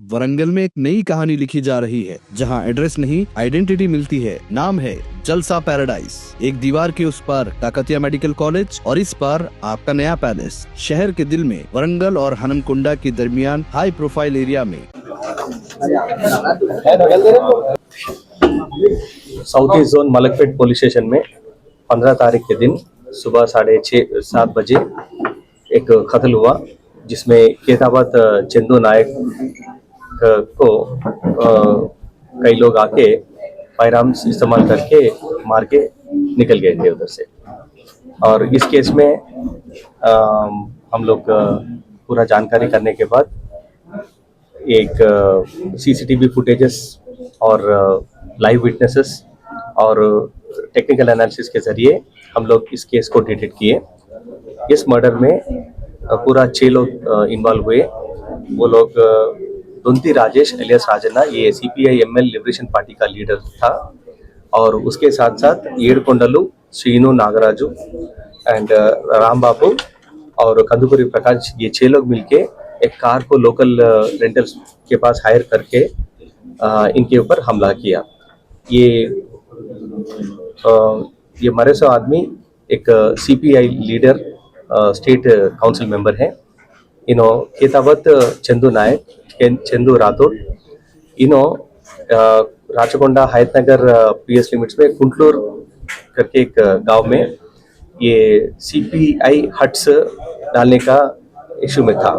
वरंगल में एक नई कहानी लिखी जा रही है, जहां एड्रेस नहीं आइडेंटिटी मिलती है। नाम है जलसा पैराडाइज। एक दीवार के उस पार काकतिया मेडिकल कॉलेज और इस पार आपका नया पैलेस। शहर के दिल में वरंगल और हनमकुंडा के दरमियान हाई प्रोफाइल एरिया में south east zone Malakpet police station में 15 तारीख के दिन सुबह 6:30-7 बजे एक कत्ल हुआ, जिसमें केताबाद चंदू नायक को कई लोग आके फायरआर्म्स इस्तेमाल करके मार के निकल गए थे उधर से। और इस केस में हम लोग पूरा जानकारी करने के बाद एक सीसीटीवी फुटेजेस और लाइव विटनेसेस और टेक्निकल एनालिसिस के जरिए हम लोग इस केस को डिटेक्ट किए। इस मर्डर में पूरा 6 लोग इन्वॉल्व हुए। वो लोग दुंती राजेश एलियास राजन्ना, ये सीपीआई एमएल लिबरेशन पार्टी का लीडर था, और उसके साथ साथ येडकोंडलू श्रीनु नागराजू एंड राम बाबू और कंदुपुरी प्रकाश, ये 6 लोग मिलके एक कार को लोकल रेंटल्स के पास हायर करके इनके ऊपर हमला किया। ये मरे सो आदमी एक CPI leader state council member है। इन्हों केतावत चंदू नायक, चंदू राठौड़, इन्हों राचकोंडा हयतनगर पीएस लिमिट्स में कुंटलूर करके एक गांव में ये सीपीआई हट्स डालने का इशू में था।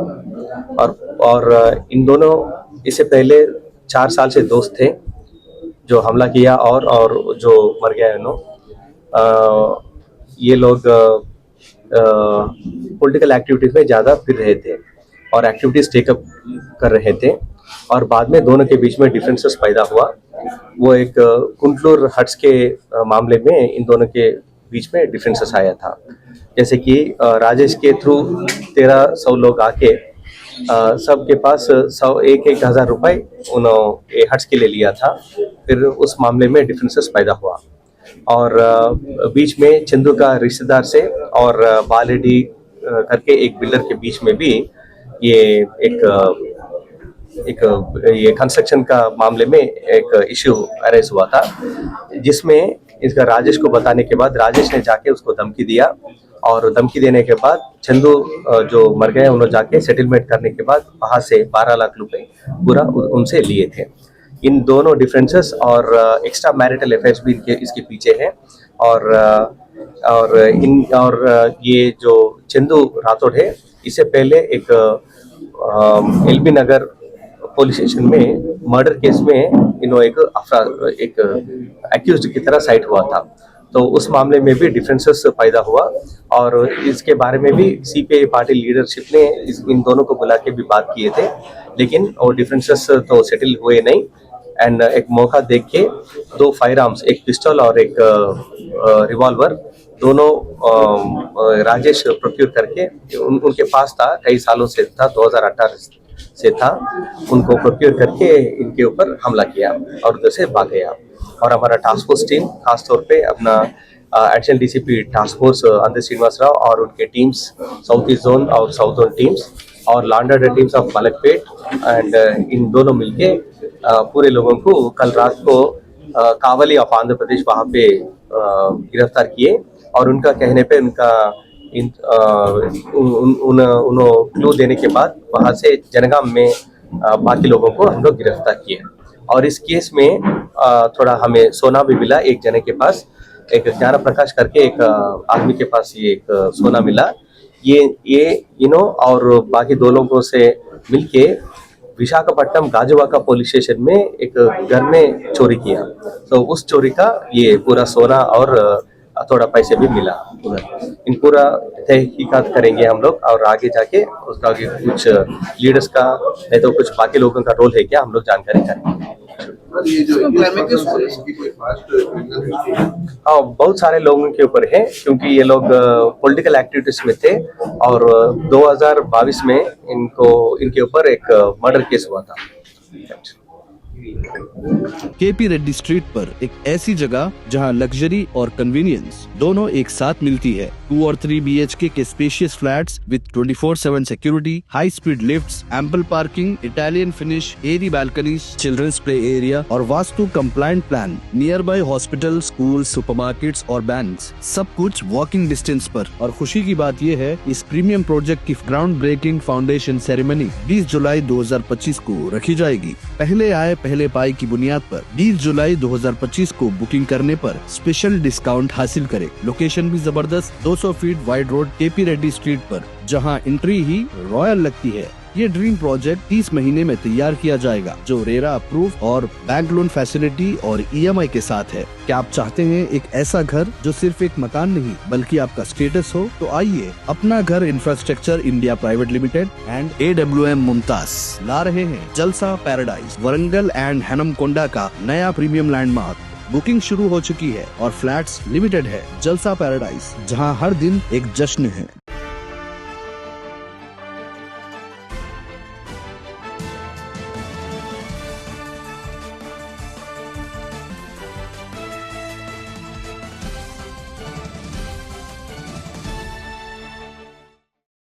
और इन दोनों इससे पहले 4 साल से दोस्त थे। जो हमला किया और जो मर गया ये लोग पॉलिटिकल एक्टिविटीज में ज़्यादा फिर रहे थे और एक्टिविटीज टेकअप कर रहे थे, और बाद में दोनों के बीच में डिफरेंसेस पैदा हुआ। वो एक कुंटलूर हट्स के मामले में इन दोनों के बीच में डिफरेंसेस आया था। जैसे कि राजेश के थ्रू 1300 लोग आके सबके पास 1,000 रुपये उन्होंने हट्स के लिए लिया था। फिर उस मामले में डिफरेंसेस पैदा हुआ, और बीच में चंदू का रिश्तेदार से और बालेडी करके एक बिल्डर के बीच में भी ये ये कंस्ट्रक्शन का मामले में एक इश्यू अरेज हुआ था, जिसमें इसका राजेश को बताने के बाद राजेश ने जाके उसको धमकी दिया, और धमकी देने के बाद चंदू जो मर गए उन्होंने जाके सेटलमेंट करने के बाद वहाँ से 12 लाख रुपए पूरा उनसे लिए थे। इन दोनों डिफरेंसेस और एक्स्ट्रा मैरिटल अफेयर्स भी इसके पीछे है। और ये जो चंदू राठौड़ है, इससे पहले एक एलबी नगर पुलिस स्टेशन में मर्डर केस में इन्होंने एक एक्यूज्ड की तरह साइट हुआ था। तो उस मामले में भी डिफरेंसेस पैदा हुआ, और इसके बारे में भी सीपीआई पार्टी लीडरशिप ने इन दोनों को बुला के भी बात किए थे, लेकिन वो डिफरेंसेस तो सेटल हुए नहीं। एंड एक मौका देख के 2 फायरआर्म्स, एक पिस्टल और एक रिवॉल्वर, दोनों राजेश प्रोक्योर करके उनके पास था, कई सालों से था, 2018 से था, उनको प्रोक्योर करके इनके ऊपर हमला किया और उधर से भाग गया। और हमारा टास्क फोर्स टीम, खासतौर पे अपना एडिशनल डीसीपी टास्क फोर्स अंदर श्रीनिवास राव और उनके टीम्स, साउथ ईस्ट जोन और साउथ जोन टीम्स और law and order teams of Malakpet and in दोनों मिलके पूरे लोगों को कल रात को कावली ऑफ आंध्र प्रदेश वहाँ पे गिरफ्तार किए, और उनका कहने पे उन्होंने क्लू देने के बाद वहाँ से जनगाम में बाकी लोगों को हम लोग गिरफ्तार किए। और इस केस में थोड़ा हमें सोना भी मिला। एक जने के पास, एक ज्ञान प्रकाश करके एक आदमी के पास ये एक सोना मिला। ये इन्हों और बाकी 2 लोगों से मिलके विशाखापट्टनम गाजुवाका पुलिस स्टेशन में एक घर में चोरी किया। तो उस चोरी का ये पूरा सोना और थोड़ा पैसे भी मिला उधर। इन पूरा तहकीकात करेंगे हम लोग, और आगे जाके उसका आगे कुछ लीडर्स का नहीं तो कुछ बाकी लोगों का रोल है क्या, हम लोग जानकारी करेंगे। हाँ, बहुत सारे लोगों के ऊपर है, क्योंकि ये लोग पॉलिटिकल एक्टिविटीज में थे, और 2022 में इनके ऊपर एक मर्डर केस हुआ था। केपी रेड्डी स्ट्रीट पर एक ऐसी जगह जहां लग्जरी और कन्वीनियंस दोनों एक साथ मिलती है। 2 और 3 BHK के spacious flats with 24/7 security, high speed lifts, ample parking, Italian finish, airy balconies, children's play area और vastu compliant plan, nearby hospital, school, supermarkets और बैंक्स, सब कुछ वॉकिंग डिस्टेंस पर। और खुशी की बात ये है, इस प्रीमियम प्रोजेक्ट की ग्राउंड ब्रेकिंग फाउंडेशन सेरेमनी 20 जुलाई 2025 को रखी जाएगी। पहले आए पहले पाई की बुनियाद पर 20 जुलाई 2025 को बुकिंग करने पर स्पेशल डिस्काउंट हासिल करें। लोकेशन भी जबरदस्त, 200 feet wide road, KP Reddy street पर, जहां एंट्री ही रॉयल लगती है। ये ड्रीम प्रोजेक्ट 30 महीने में तैयार किया जाएगा, जो रेरा अप्रूव और बैंक लोन फैसिलिटी और EMI के साथ है। क्या आप चाहते हैं एक ऐसा घर जो सिर्फ एक मकान नहीं बल्कि आपका स्टेटस हो? तो आइए, Apna Ghar infrastructure India private limited and AWM Mumtaz ला रहे हैं जलसा पैराडाइज, वरंगल एंड हेनमकोंडा का नया प्रीमियम लैंडमार्क। बुकिंग शुरू हो चुकी है और फ्लैट्स लिमिटेड है। जलसा पैराडाइज, जहां हर दिन एक जश्न है।